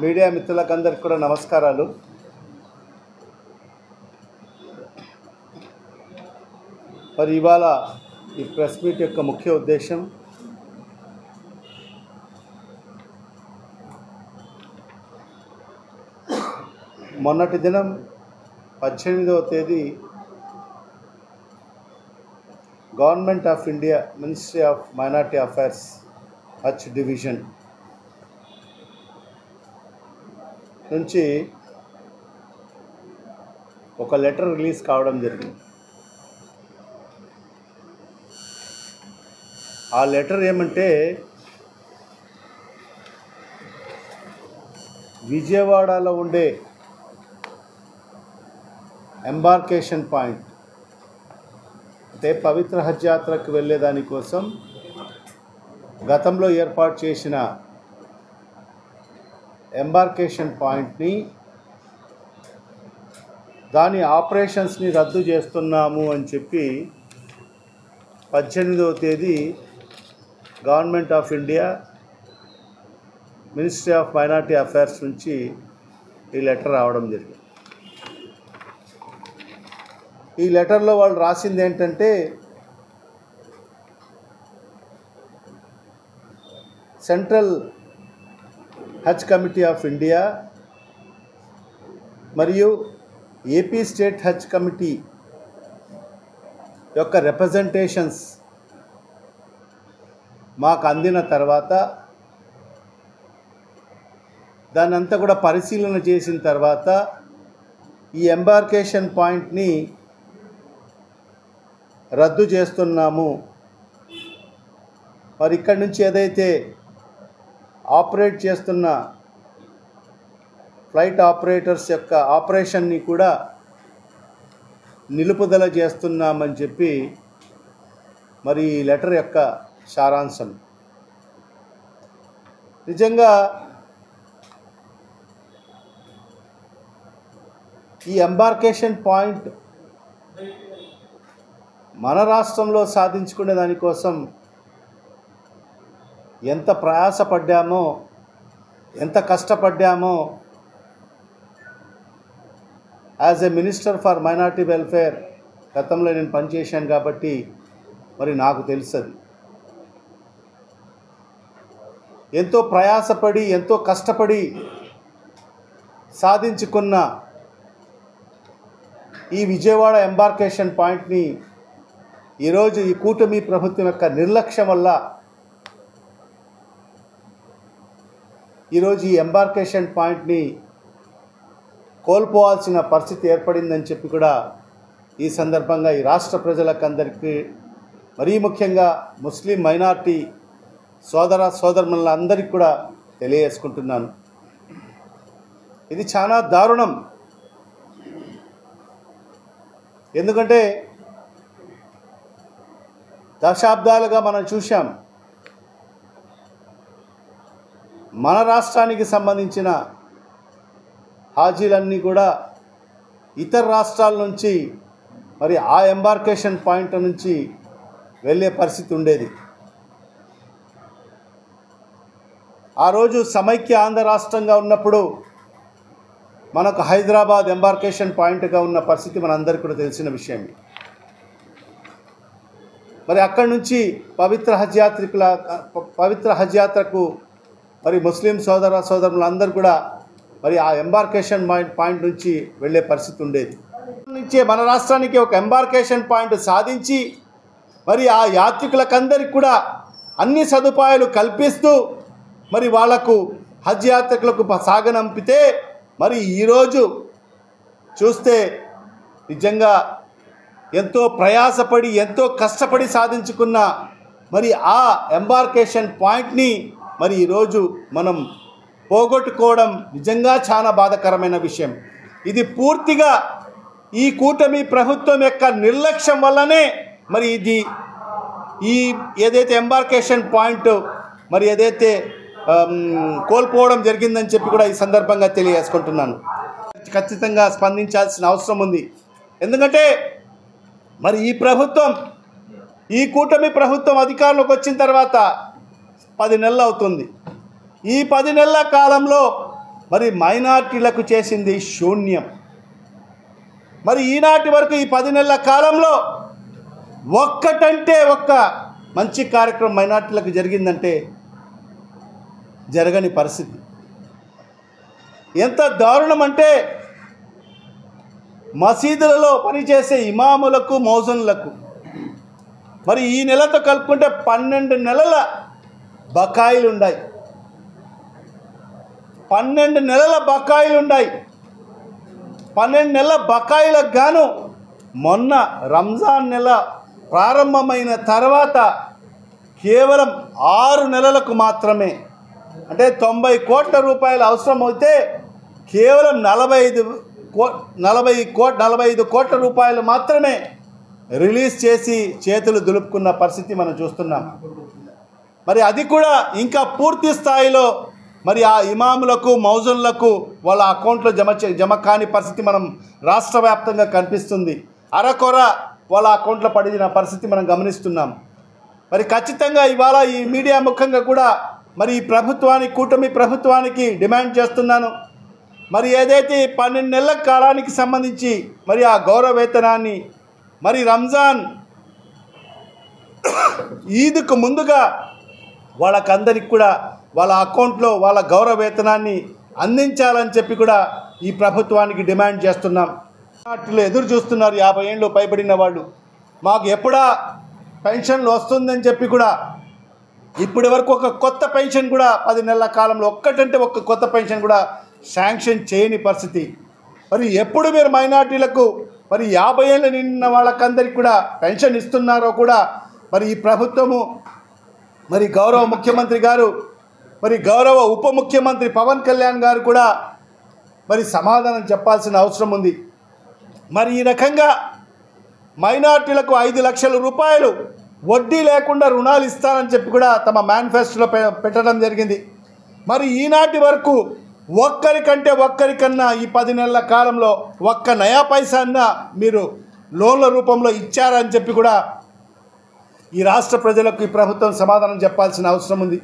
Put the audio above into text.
Media మిత్రులకందరికీ కూడా నమస్కారాలు. మరి ఇవాళ ఈ ప్రెస్ మీట్ యొక్క ముఖ్య ఉద్దేశం మొన్నటి దినం 18వ తేదీ government of India ministry of minority affairs haj division నుంచి ఒక లెటర్ రిలీజ్ కావడం జరిగింది. ఆ లెటర్ ఏమంటే, విజయవాడలో ఉండే ఎంబార్కేషన్ పాయింట్ అంటే పవిత్ర హజ్ యాత్రకు వెళ్ళేదానికోసం గతంలో ఏర్పాటు చేసిన ఎంబార్కేషన్ పాయింట్ని, దాని ఆపరేషన్స్ని రద్దు చేస్తున్నాము అని చెప్పి 18వ తేదీ government of India ministry of minority affairs నుంచి ఈ లెటర్ రావడం జరిగింది. ఈ లెటర్లో వాళ్ళు రాసింది ఏంటంటే, central haj committee of India మరియు ఏపీ స్టేట్ హజ్ కమిటీ యొక్క రిప్రజెంటేషన్స్ మాకు అందిన తర్వాత, దాన్ని అంతా కూడా పరిశీలన చేసిన తర్వాత ఈ ఎంబార్కేషన్ పాయింట్ని రద్దు చేస్తున్నాము. మరి ఇక్కడి నుంచి ఏదైతే ఆపరేట్ చేస్తున్న ఫ్లైట్ ఆపరేటర్స్ యొక్క ఆపరేషన్ని కూడా నిలుపుదల చేస్తున్నామని చెప్పి మరి ఈ లెటర్ యొక్క సారాంశం. నిజంగా ఈ ఎంబార్కేషన్ పాయింట్ మన రాష్ట్రంలో సాధించుకునే దానికోసం ఎంత ప్రయాసపడ్డామో, ఎంత కష్టపడ్డామో as a minister for minority welfare గతంలో నేను పనిచేశాను కాబట్టి మరి నాకు తెలుసది. ఎంతో ప్రయాసపడి, ఎంతో కష్టపడి సాధించుకున్న ఈ విజయవాడ ఎంబార్కేషన్ పాయింట్ని ఈరోజు ఈ కూటమి ప్రభుత్వం యొక్క నిర్లక్ష్యం వల్ల ఈరోజు ఈ ఎంబార్కేషన్ పాయింట్ని కోల్పోవాల్సిన పరిస్థితి ఏర్పడిందని చెప్పి కూడా ఈ సందర్భంగా ఈ రాష్ట్ర ప్రజలకందరికీ, మరీ ముఖ్యంగా ముస్లిం మైనార్టీ సోదర సోదరులందరికీ కూడా తెలియజేసుకుంటున్నాను. ఇది చాలా దారుణం. ఎందుకంటే దశాబ్దాలుగా మనం చూసాం, మన రాష్ట్రానికి సంబంధించిన హాజీలన్నీ కూడా ఇతర రాష్ట్రాల నుంచి మరి ఆ ఎంబార్కేషన్ పాయింట్ నుంచి వెళ్ళే పరిస్థితి ఉండేది. ఆ రోజు సమైక్య ఆంధ్ర రాష్ట్రంగా ఉన్నప్పుడు మనకు హైదరాబాద్ ఎంబార్కేషన్ పాయింట్గా ఉన్న పరిస్థితి మనందరికీ కూడా తెలిసిన విషయమే. మరి అక్కడి నుంచి పవిత్ర హజ్ యాత్రకు మరి ముస్లిం సోదర సోదరులందరూ కూడా మరి ఆ ఎంబార్కేషన్ పాయింట్ నుంచి వెళ్ళే పరిస్థితి ఉండేది. నుంచే మన రాష్ట్రానికి ఒక ఎంబార్కేషన్ పాయింట్ సాధించి మరి ఆ యాత్రికులకందరికీ కూడా అన్ని సదుపాయాలు కల్పిస్తూ మరి వాళ్లకు హజ్ యాత్రికులకు సాగనంపితే, మరి ఈరోజు చూస్తే నిజంగా ఎంతో ప్రయాసపడి, ఎంతో కష్టపడి సాధించుకున్న మరి ఆ ఎంబార్కేషన్ పాయింట్ని మరి ఈరోజు మనం పోగొట్టుకోవడం నిజంగా చాలా బాధాకరమైన విషయం. ఇది పూర్తిగా ఈ కూటమి ప్రభుత్వం యొక్క నిర్లక్ష్యం వల్లనే మరి ఇది ఏదైతే ఎంబార్కేషన్ పాయింట్ మరి ఏదైతే కోల్పోవడం జరిగిందని చెప్పి కూడా ఈ సందర్భంగా తెలియజేసుకుంటున్నాను. ఖచ్చితంగా స్పందించాల్సిన అవసరం ఉంది. ఎందుకంటే మరి ఈ ప్రభుత్వం, ఈ కూటమి ప్రభుత్వం అధికారంలోకి వచ్చిన తర్వాత 10 నెలలు అవుతుంది. ఈ 10 నెలల కాలంలో మరి మైనార్టీలకు చేసింది శూన్యం. మరి ఈనాటి వరకు ఈ 10 నెలల కాలంలో ఒక్కటంటే ఒక్క మంచి కార్యక్రమం మైనార్టీలకు జరిగిందంటే జరగని పరిస్థితి. ఎంత దారుణం అంటే మసీదులలో పనిచేసే ఇమాములకు, మౌజన్లకు మరి ఈ నెలతో కలుపుకుంటే 12 నెలల బకాయిలు ఉన్నాయి. 12 నెలల బకాయిలు ఉన్నాయి. 12 నెలల బకాయిలకు గాను మొన్న రంజాన్ నెల ప్రారంభమైన తర్వాత కేవలం 6 నెలలకు మాత్రమే, అంటే 90 కోట్ల రూపాయలు అవసరం అయితే కేవలం 45 కోట్ల రూపాయలు మాత్రమే రిలీజ్ చేసి చేతులు దులుపుకున్న పరిస్థితి మనం చూస్తున్నాం. మరి అది కూడా ఇంకా పూర్తి స్థాయిలో మరి ఆ ఇమాములకు, మౌజన్లకు వాళ్ళ అకౌంట్లో జమ కాని పరిస్థితి మనం రాష్ట్ర వ్యాప్తంగా కనిపిస్తుంది. అరకొర వాళ్ళ అకౌంట్లో పడిన పరిస్థితి మనం గమనిస్తున్నాం. మరి ఖచ్చితంగా ఇవాళ ఈ మీడియా ముఖంగా కూడా మరి ఈ ప్రభుత్వానికి, కూటమి ప్రభుత్వానికి డిమాండ్ చేస్తున్నాను. మరి ఏదైతే 12 నెలల కాలానికి సంబంధించి మరి ఆ గౌరవ వేతనాన్ని మరి రంజాన్ ఈద్కు ముందుగా వాళ్ళకందరికి కూడా వాళ్ళ అకౌంట్లో వాళ్ళ గౌరవ వేతనాన్ని అందించాలని చెప్పి కూడా ఈ ప్రభుత్వానికి డిమాండ్ చేస్తున్నాం. వాటిలో ఎదురు చూస్తున్నారు 50 ఏళ్ళు పైబడిన వాళ్ళు. మాకు ఎప్పుడా పెన్షన్లు వస్తుందని చెప్పి కూడా ఇప్పటి వరకు ఒక కొత్త పెన్షన్ కూడా 10 నెలల కాలంలో ఒక్కటంటే ఒక్క కొత్త పెన్షన్ కూడా శాంక్షన్ చేయని పరిస్థితి. మరి ఎప్పుడు మీరు మైనార్టీలకు మరి 50 ఏళ్ళు నిండిన వాళ్ళకందరికీ కూడా పెన్షన్ ఇస్తున్నారో కూడా మరి ఈ ప్రభుత్వము, మరి గౌరవ ముఖ్యమంత్రి గారు, మరి గౌరవ ఉప ముఖ్యమంత్రి పవన్ కళ్యాణ్ గారు కూడా మరి సమాధానం చెప్పాల్సిన అవసరం ఉంది. మరి ఈ రకంగా మైనార్టీలకు 5 లక్షల రూపాయలు వడ్డీ లేకుండా రుణాలు ఇస్తానని చెప్పి కూడా తమ మేనిఫెస్టోలో పెట్టడం జరిగింది. మరి ఈనాటి వరకు ఒక్కరికన్నా ఈ 10 నెలల కాలంలో ఒక్క నయా పైసా అన్నా మీరు లోన్ల రూపంలో ఇచ్చారని చెప్పి కూడా ఈ రాష్ట్ర ప్రజలకు ఈ ప్రభుత్వం సమాధానం చెప్పాల్సిన అవసరం ఉంది.